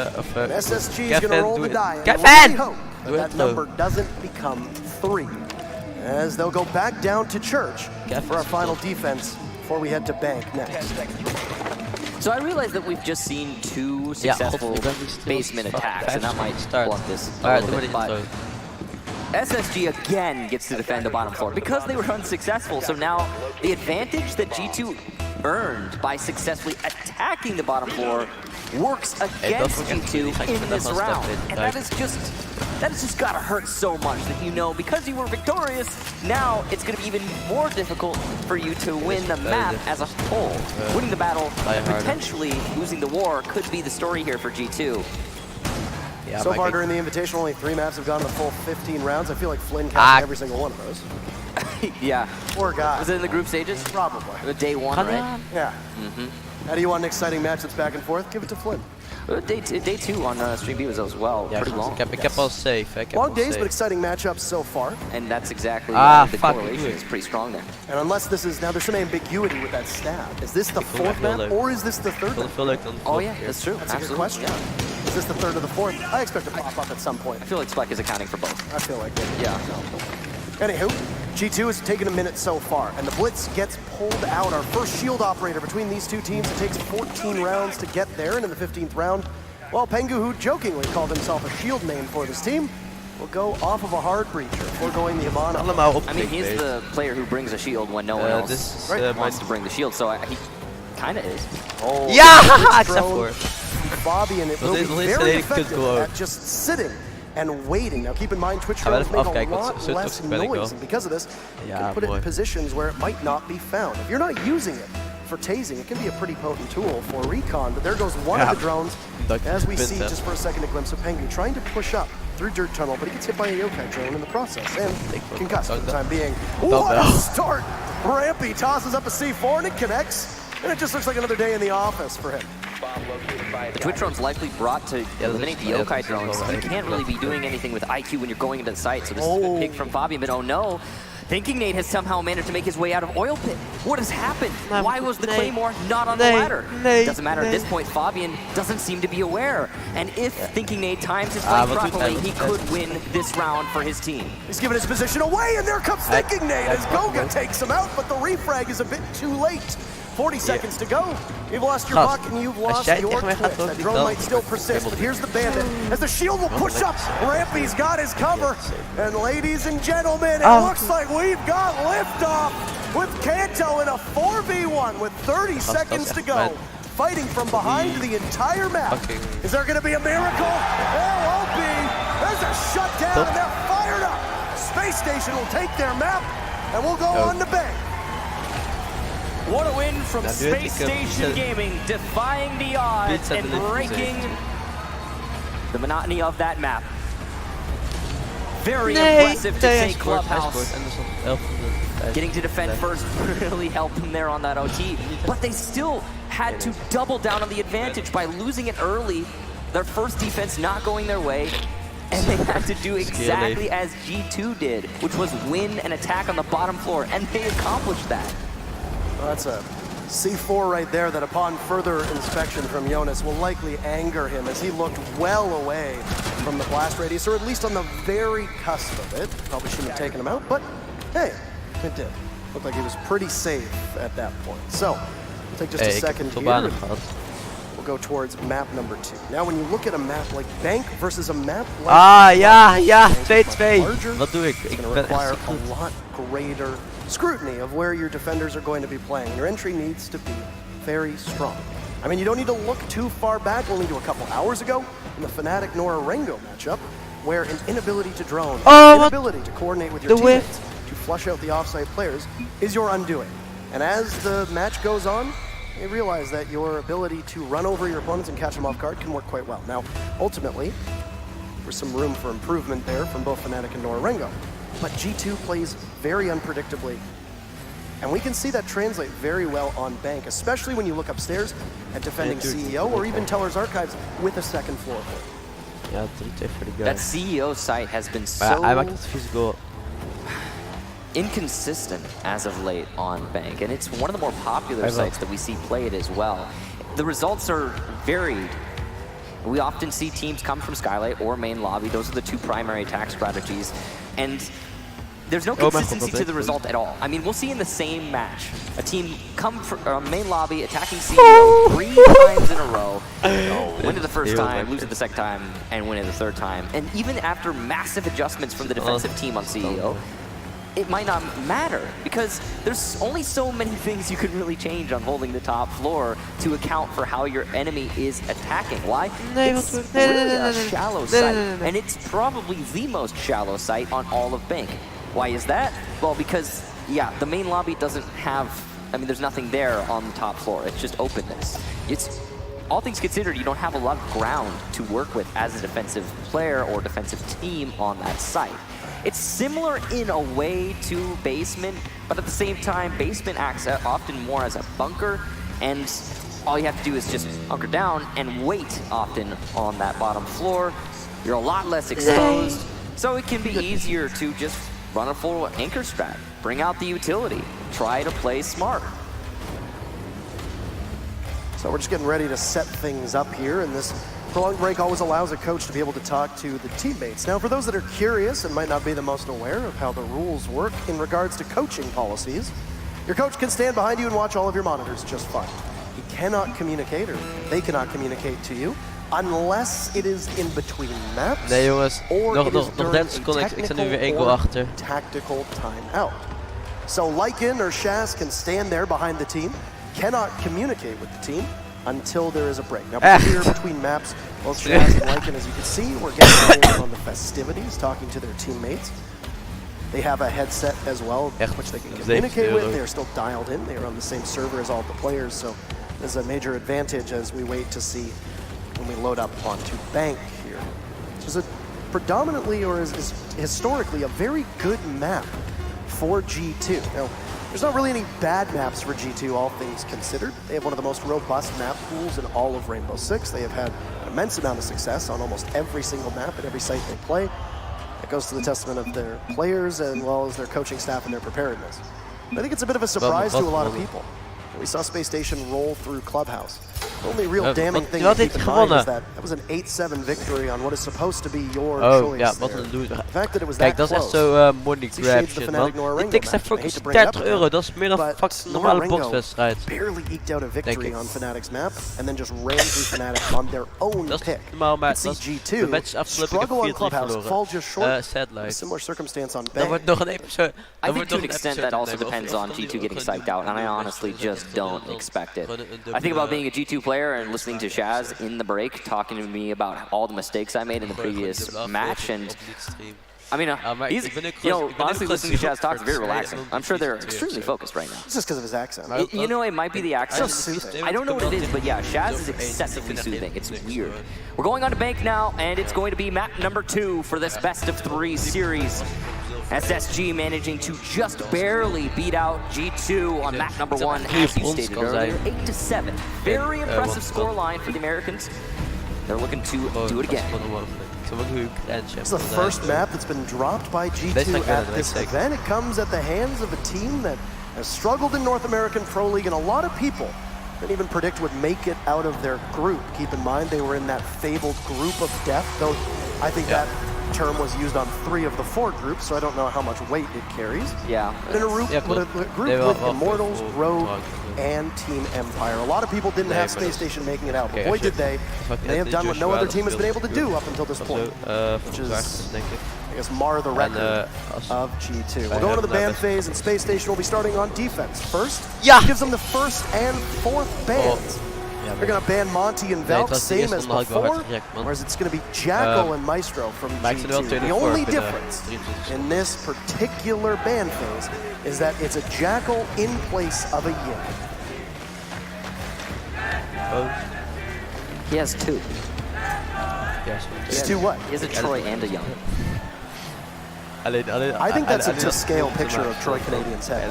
SSG is going to roll the die. And Kevin! really hope that number doesn't become 3. As they'll go back down to church for our final defense before we head to bank next. So I realize that we've just seen 2 successful basement attacks, and that might blunt this a little bit, but SSG again gets to defend the bottom floor because they were unsuccessful. So now the advantage that G2 earned by successfully attacking the bottom floor works against G2 in this round. And that has just gotta hurt so much that you know because you were victorious, now it's gonna be even more difficult for you to win the map as a whole. Winning the battle, potentially losing the war could be the story here for G2. Yeah, so far during the Invitational, only 3 maps have gone the full 15 rounds. I feel like Flynn counted every single one of those. Yeah. Poor guy. Was it in the group stages? Probably. Day 1, right? Yeah. How do you want an exciting match that's back and forth? Give it to Flynn. Day 2 on Stream B was as well. Pretty long. Kept us safe. Long days, but exciting matchups so far. And that's exactly the correlation is pretty strong there. And unless this is, now there's some ambiguity with that stab. Is this the 4th map or is this the 3rd map? Oh yeah, that's true. That's a good question. Is this the 3rd or the 4th? I expect to pop up at some point. I feel like Spike is accounting for both. I feel like it. Yeah. Anywho, G2 has taken a minute so far, and the Blitz gets pulled out. Our first shield operator between these 2 teams. It takes 14 rounds to get there, and in the 15th round, well, Pengu, who jokingly called himself a shield name for this team, will go off of a hard breacher, foregoing the Abana. I mean, he's the player who brings a shield when no one else wants to bring the shield, so he kind of is. Oh, yeah! Except for Bobby, and it will be very effective at just sitting and waiting. Now keep in mind, Twitch drones make a lot less noise, and because of this, you can put it in positions where it might not be found. If you're not using it for tasing, it can be a pretty potent tool for recon, but there goes one of the drones, as we see just for a second a glimpse of Pengu trying to push up through Dirt Tunnel, but he gets hit by a yokai drone in the process, and concussed for the time being. What a start! Rampy tosses up a C4 and it connects, and it just looks like another day in the office for him. The Twitch drone's likely brought to eliminate the yokai drones. You can't really be doing anything with IQ when you're going into the site, so this is a good pick from Fabian, but oh no. Thinking Nate has somehow managed to make his way out of Oil Pit. What has happened? Why was the Claymore not on the ladder? Doesn't matter at this point, Fabian doesn't seem to be aware. And if Thinking Nate times his play properly, he could win this round for his team. He's giving his position away, and there comes Thinking Nate as Goga takes him out, but the refrag is a bit too late. 40 seconds to go. You've lost your buck and you've lost your twist. That drone might still persist, but here's the Bandit. As the shield will push up, Rampy's got his cover. And ladies and gentlemen, it looks like we've got liftoff with Kanto in a 4v1 with 30 seconds to go. Fighting from behind the entire map. Is there gonna be a miracle? There won't be. There's a shutdown and they're fired up. Space Station will take their map and we'll go on to bank. What a win from Space Station Gaming, defying the odds and breaking the monotony of that map. Very impressive to say Clubhouse. Getting to defend first really helped them there on that OT, but they still had to double down on the advantage by losing it early, their first defense not going their way, and they had to do exactly as G2 did, which was win an attack on the bottom floor, and they accomplished that. Well, that's a C4 right there that upon further inspection from Jonas will likely anger him as he looked well away from the blast radius, or at least on the very cusp of it. Probably shouldn't have taken him out, but hey, it did. Looked like he was pretty safe at that point. So, we'll take just a second here. We'll go towards map number 2. Now, when you look at a map like Bank versus a map like ja, 2-2. Wat doe ik? It's going to require a lot greater scrutiny of where your defenders are going to be playing. Your entry needs to be very strong. I mean, you don't need to look too far back, only to a couple hours ago in the Fnatic Nora Rengo matchup, where an inability to drone, inability to coordinate with your teammates, to flush out the offsite players, is your undoing. And as the match goes on, you realize that your ability to run over your opponents and catch them off guard can work quite well. Now, ultimately, there's some room for improvement there from both Fnatic and Nora Rengo. But G2 plays very unpredictably. And we can see that translate very well on Bank, especially when you look upstairs at defending CEO or even Teller's Archives with a second floor. Yeah, pretty good. That CEO site has been so inconsistent as of late on Bank, and it's one of the more popular sites that we see played as well. The results are varied We often see teams come from Skylight or main lobby. Those are the two primary attack strategies. And there's no consistency to the result at all. I mean, we'll see in the same match a team come from main lobby, attacking CEO 3 times in a row, win it the first time, lose it the second time, and win it the third time. And even after massive adjustments from the defensive team on CEO, it might not matter because there's only so many things you can really change on holding the top floor to account for how your enemy is attacking. Why? It's really a shallow site, and it's probably the most shallow site on all of Bank. Why is that? Well, because, yeah, the main lobby doesn't have, I mean, there's nothing there on the top floor. It's just openness. It's, all things considered, you don't have a lot of ground to work with as a defensive player or defensive team on that site. It's similar in a way to basement, but at the same time, basement acts often more as a bunker, and all you have to do is just hunker down and wait often on that bottom floor. You're a lot less exposed, so it can be easier to just run a full anchor strat, bring out the utility, try to play smart. So we're just getting ready to set things up here, and this prolonged break always allows a coach to be able to talk to the teammates. Now, for those that are curious and might not be the most aware of how the rules work in regards to coaching policies, your coach can stand behind you and watch all of your monitors just fine. He cannot communicate, or they cannot communicate to you, unless it is in between maps, Nee jongens, or nog it is 30 seconden, ik sta nu weer 1 goal achter. Tactical timeout. So Lycan or Shaz can stand there behind the team, cannot communicate with the team until there is a break. Now, here between maps, both Shaz and Lycan, as you can see, we're getting in on the festivities, talking to their teammates. They have a headset as well, which they can communicate with. They are still dialed in. They are on the same server as all the players, so this is a major advantage as we wait to see when we load up onto Bank here, which is a predominantly, or is historically, a very good map for G2. Now, there's not really any bad maps for G2, all things considered. They have one of the most robust map pools in all of Rainbow Six. They have had an immense amount of success on almost every single map at every site they play. That goes to the testament of their players as well as their coaching staff and their preparedness. But I think it's a bit of a surprise to a lot of people. We saw Space Station roll through Clubhouse. The only real damning thing to keep in mind is that was an 8-7 victory on what is supposed to be your choice. Ja, wat een loser. The fact that it was Kijk, that dat is echt close. zo money grab shit, man. Dit tikt zijn fucking €30. Dat is meer dan fucking normale boxwedstrijd. Barely eked out a victory on Fnatic's map and then just ran through Fnatic on their own Dat pick. is normaal, maar dat is G2 de match afgelopen. Ik heb 4-3 Clubhouse fall just short. verloren. Sad A life. similar circumstance on Dat Bank. wordt nog een episode. I think to an extent that also depends on G2 getting psyched out, and I honestly just don't expect it. I think about being a G2 player and listening to Shaz in the break talking to me about all the mistakes I made in the previous match, and I mean, he's, you know, honestly listening to Shaz talk is very relaxing. I'm sure they're extremely focused right now. It's just because of his accent. You know, it might be the accent. I don't know what it is, but yeah, Shaz is excessively soothing. It's weird. We're going on to Bank now, and it's going to be map number 2 for this best of 3 series. SSG managing to just barely beat out G2 on map number 1, as you stated earlier, 8-7. Very impressive scoreline for the Americans. They're looking to do it again. It's the first map that's been dropped by G2 at this event. It comes at the hands of a team that has struggled in North American Pro League, and a lot of people didn't even predict would make it out of their group. Keep in mind, they were in that fabled group of death, though I think that term was used on 3 of the 4 groups, so I don't know how much weight it carries. Yeah. But in a group with Immortals, Rogue, and Team Empire. A lot of people didn't have Space Station making it out, but boy did they. They have done what no other team has been able to do up until this point, which is, I guess, mar the record of G2. We'll go into the ban phase, and Space Station will be starting on defense. First, gives them the 1st and 4th bans. They're going to ban Monty and Valk, same as before, whereas it's going to be Jackal and Maestro from G2. The only difference in this particular ban phase is that it's a Jackal in place of a Yin. He has 2. He has 2 what? He has a Troy and a Young. I think that's a to-scale picture of Troy Canadian's head.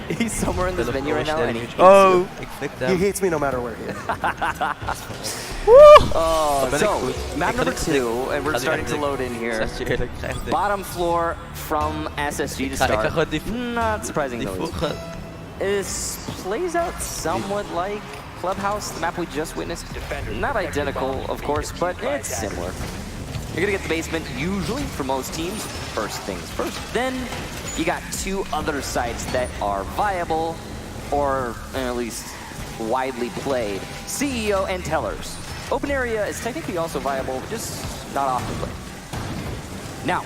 He's somewhere in this venue right now, and he hates me no matter where he is. So, map number 2, and we're starting to load in here. Bottom floor from SSG to start. Not surprising though. This plays out somewhat like Clubhouse, the map we just witnessed. Not identical, of course, but it's similar. You're gonna get the basement, usually, for most teams, first things first. Then, you got two other sites that are viable, or at least widely played. CEO and Tellers. Open area is technically also viable, but just not often played. Now,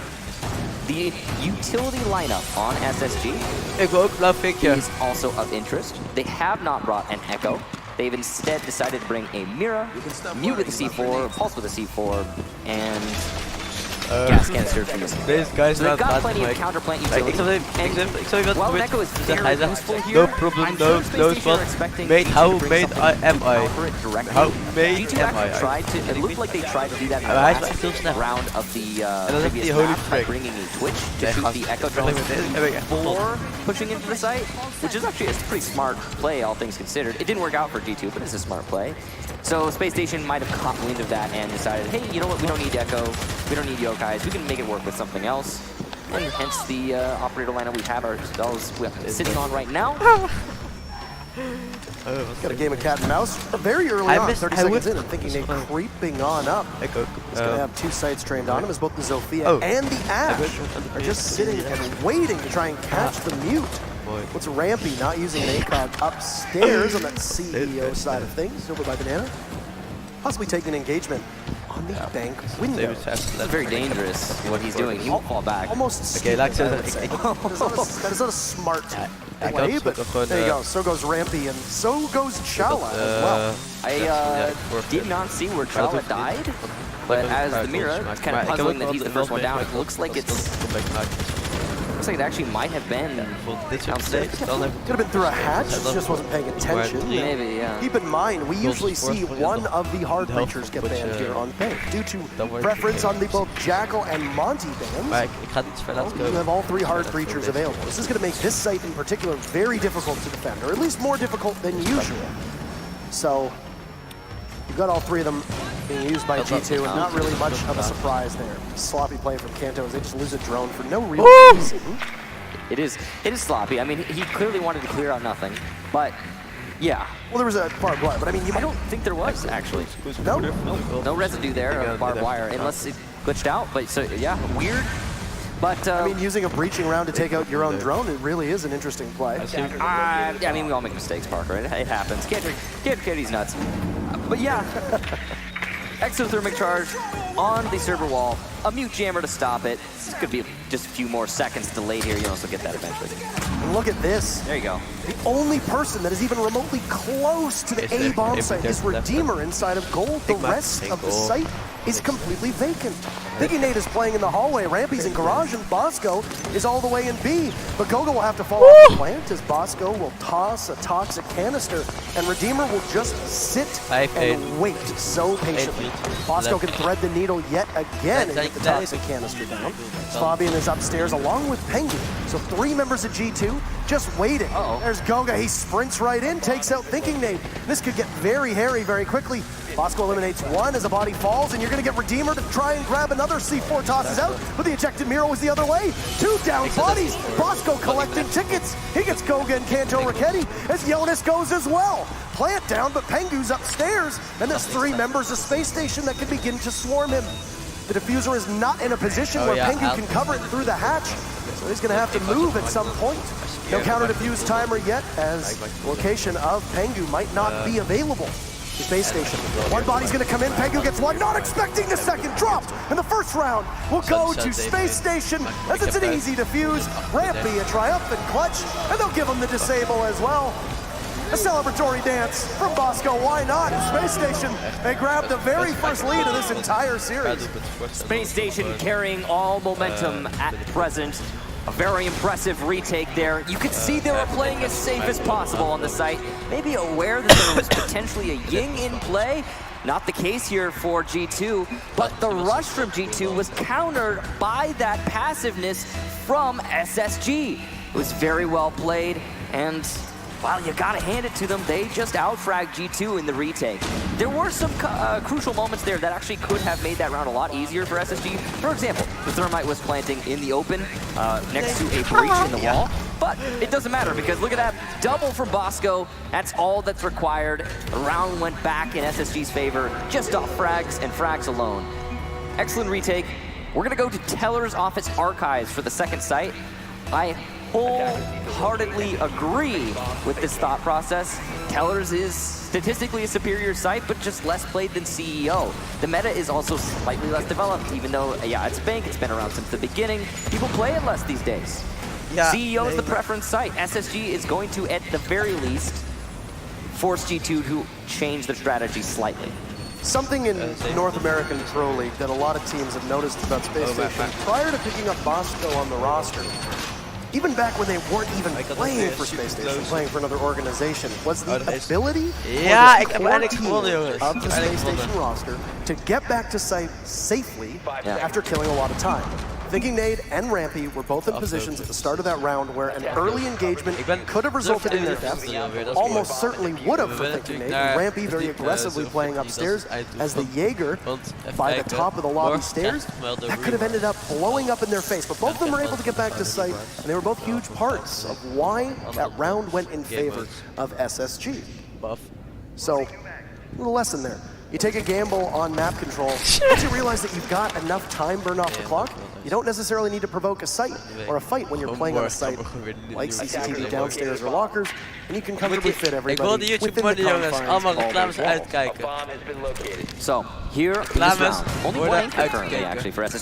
the utility lineup on SSG is also of interest. They have not brought an Echo. They've instead decided to bring a Mira, Mute with a C4, Pulse with a C4, and gas canister from this. Guys, so they've got plenty of counterplant utility. And while Echo is very useful here, no problem, I'm no, sure no Space Station are expecting mate, G2 how to bring made something am I? over it directly. How made G2 am I? actually tried to, it looked like they tried to do that in the last round of the previous map by bringing a Twitch to shoot the Echo drones before pushing into the site, which is actually a pretty smart play, all things considered. It didn't work out for G2, but it's a smart play. So Space Station might have caught wind of that and decided, hey, you know what, we don't need Echo, we don't need Yokais, we can make it work with something else. And hence the operator lineup we have ourselves sitting on right now. Got a game of cat and mouse very early on, 30 seconds in. I'm thinking they're creeping on up. He's going to have two sites trained on him as both the Zofia and the Ash are just sitting and waiting to try and catch the Mute. What's Rampy not using an ACOG upstairs on that CEO side of things over by Banana? Possibly taking an engagement on the bank window. That's very dangerous what he's doing. He won't fall back. Almost okay, like that is not a smart play, but there you go. So goes Rampy and so goes Chala as well. I did not see where Chala died, but as the Mira, it's kind of puzzling that he's the first one down. It looks like looks like it actually might have been downstairs. Could have been through a hatch, just wasn't paying attention. Maybe, yeah. Keep in mind, we usually see one of the hard creatures get banned here on bank due to preference on the both Jackal and Monty bans. You have all three hard creatures available. This is going to make this site in particular very difficult to defend, or at least more difficult than usual. So, you've got all three of them being used by G2, and not really much of a surprise there. Sloppy play from Kanto as they just lose a drone for no real reason. It is sloppy. I mean, he clearly wanted to clear out nothing, but yeah. Well, there was a barbed wire, but I mean, I don't think there was actually. No residue there of barbed wire, unless it glitched out. But so yeah, weird. But I mean, using a breaching round to take out your own drone, it really is an interesting play. I mean, we all make mistakes, Parker. It happens. Get these nuts. But yeah, exothermic charge on the server wall. A Mute jammer to stop it. This could be just a few more seconds delayed here. You'll also get that eventually. And look at this. There you go. The only person that is even remotely close to the A bomb site is Redeemer inside of gold. The rest of the site is completely vacant. Thinking Nate is playing in the hallway. Rampy's in garage, and Bosco is all the way in B. But Gogo will have to fall off the plant as Bosco will toss a toxic canister, and Redeemer will just sit and wait so patiently. Bosco can thread the needle yet again and get the toxic canister down. Fabian is upstairs along with Pengu. So three members of G2 just waiting. There's Goga. He sprints right in, takes out Thinking Nate. This could get very hairy very quickly. Bosco eliminates one as a body falls, and you're going to get Redeemer to try and grab another C4 tosses out, but the ejected Miro was the other way. Two down bodies. Bosco collecting tickets. He gets Goga and Kanto Raketti as Jonas goes as well. Plant down, but Pengu's upstairs, and there's three members of Space Station that can begin to swarm him. The diffuser is not in a position where Pengu can cover it through the hatch, so he's going to have to move at some point. No counter diffuse timer yet, as location of Pengu might not be available. The Space Station. One body's going to come in. Pengu gets one. Not expecting the second. Dropped. And the first round will go to Space Station as it's an easy defuse. Rampy a triumphant clutch. And they'll give him the disable as well. A celebratory dance from Bosco. Why not? Space Station, they grabbed the very first lead of this entire series. Space Station carrying all momentum at present. A very impressive retake there. You could see they were playing as safe as possible on the site. Maybe aware that there was potentially a Ying in play. Not the case here for G2, but the rush from G2 was countered by that passiveness from SSG. It was very well played, and well, you gotta hand it to them. They just out-fragged G2 in the retake. There were some crucial moments there that actually could have made that round a lot easier for SSG. For example, the Thermite was planting in the open next to a breach in the wall. But it doesn't matter because look at that, double for Bosco. That's all that's required. The round went back in SSG's favor, just off frags and frags alone. Excellent retake. We're gonna go to Teller's office archives for the second site. I wholeheartedly agree with this thought process. Teller's is statistically a superior site, but just less played than CEO. The meta is also slightly less developed, even though, yeah, it's Bank, it's been around since the beginning. People play it less these days. Yeah, CEO is the preference site. SSG is going to, at the very least, force G2 to change their strategy slightly. Something in North American Pro League that a lot of teams have noticed about Space Station prior to picking up Bosco on the roster, even back when they weren't even playing for Space Station, playing for another organization, was the ability of the Space Station roster to get back to site safely after killing a lot of time. Thinking Nade and Rampy were both in positions at the start of that round where an early engagement could have resulted in their death. Almost certainly would have for Thinking Nade. Rampy very aggressively playing upstairs as the Jaeger by the top of the lobby stairs. That could have ended up blowing up in their face. But both of them were able to get back to site, and they were both huge parts of why that round went in favor of SSG. So, a little lesson there. You take a gamble on map control, once you realize that you've got enough time burned off the clock, you don't necessarily need to provoke a site or a fight when you're playing on a site like CCTV downstairs or lockers, and you can comfortably fit everybody within the confines of the wall. So, here in this round, only one anchor currently actually for SSG.